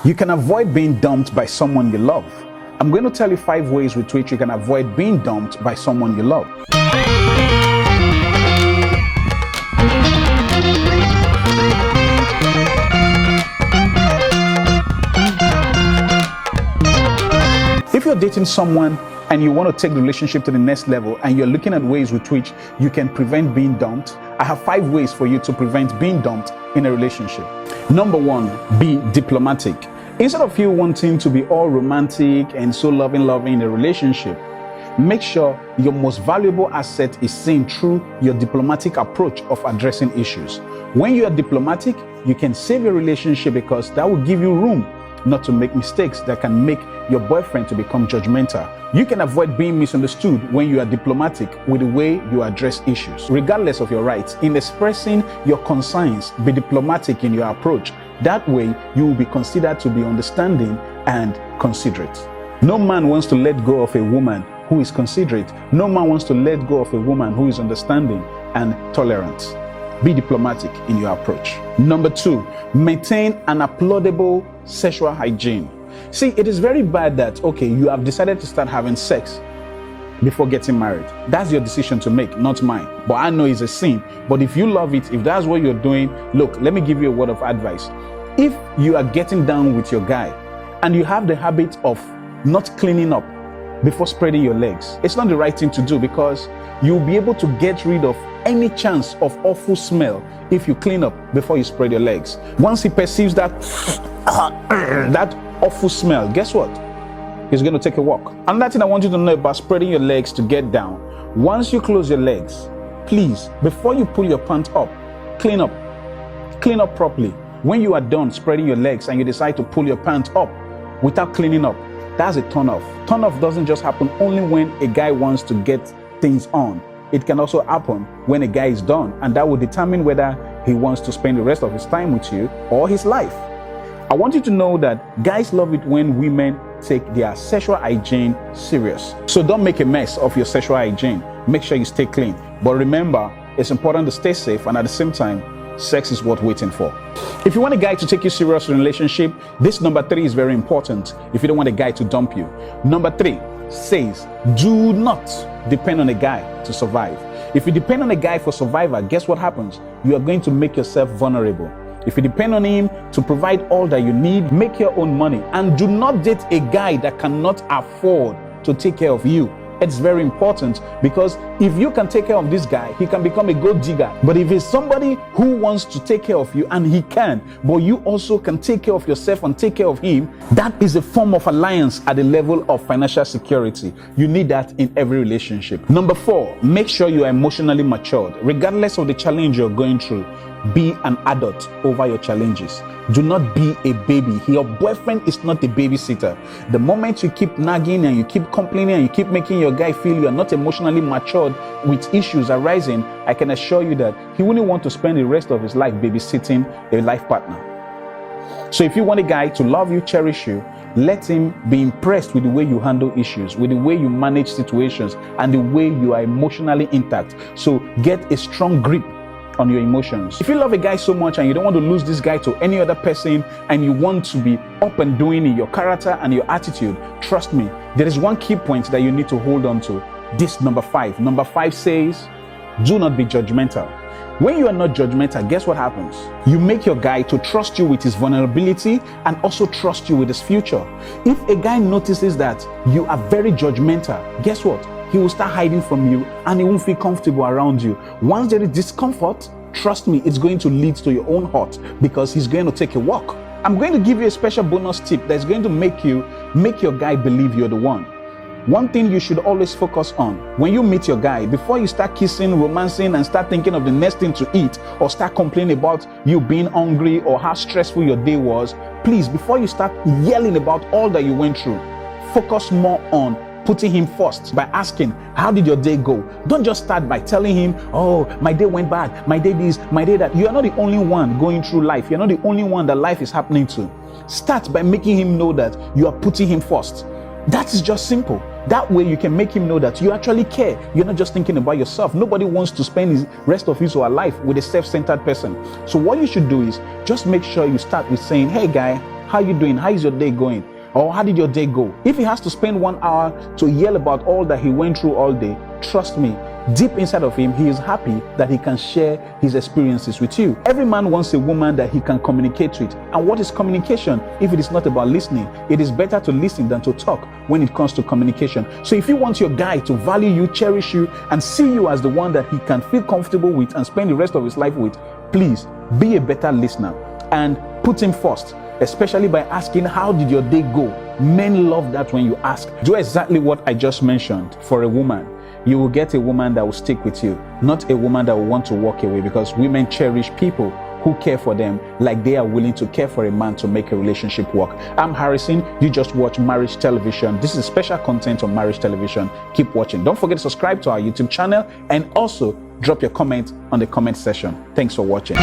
You can avoid being dumped by someone you love. I'm going to tell you 5 ways with which you can avoid being dumped by someone you love. If you're dating someone and you want to take the relationship to the next level and you're looking at ways with which you can prevent being dumped, I have 5 ways for you to prevent being dumped in a relationship. Number 1, be diplomatic. Instead of you wanting to be all romantic and so loving in a relationship, make sure your most valuable asset is seen through your diplomatic approach of addressing issues. When you are diplomatic, you can save your relationship because that will give you room not to make mistakes that can make your boyfriend to become judgmental. You can avoid being misunderstood when you are diplomatic with the way you address issues. Regardless of your rights, in expressing your concerns, be diplomatic in your approach. That way, you will be considered to be understanding and considerate. No man wants to let go of a woman who is considerate. No man wants to let go of a woman who is understanding and tolerant. Be diplomatic in your approach. Number 2, maintain an applaudable sexual hygiene. See, it is very bad that, you have decided to start having sex before getting married. That's your decision to make, not mine. But I know it's a sin. But if you love it, if that's what you're doing, look, let me give you a word of advice. If you are getting down with your guy and you have the habit of not cleaning up before spreading your legs, it's not the right thing to do because you'll be able to get rid of any chance of awful smell if you clean up before you spread your legs. Once he perceives that awful smell, guess what? He's going to take a walk. Another thing I want you to know about spreading your legs to get down. Once you close your legs, please, before you pull your pants up, clean up. Clean up properly. When you are done spreading your legs and you decide to pull your pants up without cleaning up, that's a turn off. Turn off doesn't just happen only when a guy wants to get things on. It can also happen when a guy is done, and that will determine whether he wants to spend the rest of his time with you or his life. I want you to know that guys love it when women take their sexual hygiene serious. So don't make a mess of your sexual hygiene. Make sure you stay clean. But remember, it's important to stay safe, and at the same time, sex is worth waiting for. If you want a guy to take you serious in a relationship, this number 3 is very important if you don't want a guy to dump you. Number 3 says, do not depend on a guy to survive. If you depend on a guy for survival, guess what happens? You are going to make yourself vulnerable. If you depend on him to provide all that you need, make your own money. And do not date a guy that cannot afford to take care of you. It's very important because if you can take care of this guy, he can become a gold digger. But if it's somebody who wants to take care of you and he can, but you also can take care of yourself and take care of him, that is a form of alliance at the level of financial security. You need that in every relationship. Number 4, make sure you are emotionally matured. Regardless of the challenge you're going through, be an adult over your challenges. Do not be a baby. Your boyfriend is not a babysitter. The moment you keep nagging and you keep complaining and you keep making your guy feel you are not emotionally matured with issues arising, I can assure you that he wouldn't want to spend the rest of his life babysitting a life partner. So if you want a guy to love you, cherish you, let him be impressed with the way you handle issues, with the way you manage situations, and the way you are emotionally intact. So get a strong grip on your emotions. If you love a guy so much and you don't want to lose this guy to any other person and you want to be up and doing in your character and your attitude, trust me, there is one key point that you need to hold on to. This number 5. Number 5 says, do not be judgmental. When you are not judgmental, guess what happens? You make your guy to trust you with his vulnerability and also trust you with his future. If a guy notices that you are very judgmental, guess what? He will start hiding from you and he won't feel comfortable around you. Once there is discomfort, trust me, it's going to lead to your own hurt because he's going to take a walk. I'm going to give you a special bonus tip that's going to make your guy believe you're the one. One thing you should always focus on when you meet your guy, before you start kissing, romancing, and start thinking of the next thing to eat or start complaining about you being hungry or how stressful your day was, please, before you start yelling about all that you went through, focus more on putting him first by asking, how did your day go? Don't just start by telling him, oh, my day went bad, my day this, my day that. You are not the only one going through life. You're not the only one that life is happening to. Start by making him know that you are putting him first. That is just simple. That way you can make him know that you actually care. You're not just thinking about yourself. Nobody wants to spend his rest of life with a self-centered person. So what you should do is just make sure you start with saying, hey guy, how you doing? How is your day going? Or how did your day go? If he has to spend 1 hour to yell about all that he went through all day, trust me, deep inside of him, he is happy that he can share his experiences with you. Every man wants a woman that he can communicate with. And what is communication if it is not about listening? It is better to listen than to talk when it comes to communication. So if you want your guy to value you, cherish you, and see you as the one that he can feel comfortable with and spend the rest of his life with, please be a better listener and put him first, especially by asking, how did your day go? Men love that when you ask. Do exactly what I just mentioned for a woman. You will get a woman that will stick with you, not a woman that will want to walk away, because women cherish people who care for them like they are willing to care for a man to make a relationship work. I'm Harrison. You just watch Marriage Television. This is special content on Marriage Television. Keep watching. Don't forget to subscribe to our YouTube channel and also drop your comment on the comment section. Thanks for watching.